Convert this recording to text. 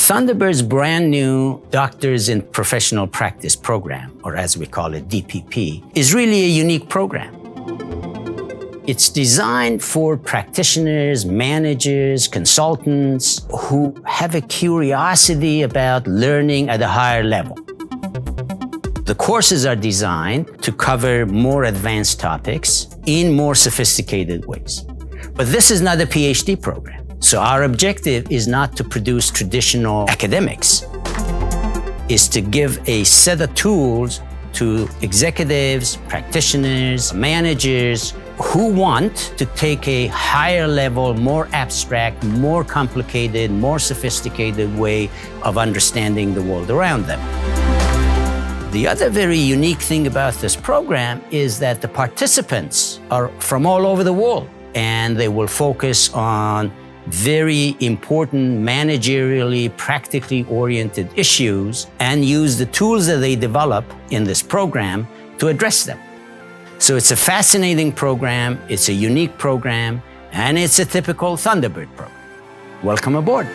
Thunderbird's brand new Doctors in Professional Practice program, or as we call it, DPP, is really a unique program. It's designed for practitioners, managers, consultants who have a curiosity about learning at a higher level. The courses are designed to cover more advanced topics in more sophisticated ways. But this is not a PhD program. So our objective is not to produce traditional academics. It's to give a set of tools to executives, practitioners, managers who want to take a higher level, more abstract, more complicated, more sophisticated way of understanding the world around them. The other very unique thing about this program is that the participants are from all over the world, and they will focus on very important managerially, practically oriented issues and use the tools that they develop in this program to address them. So it's a fascinating program, it's a unique program, and it's a typical Thunderbird program. Welcome aboard.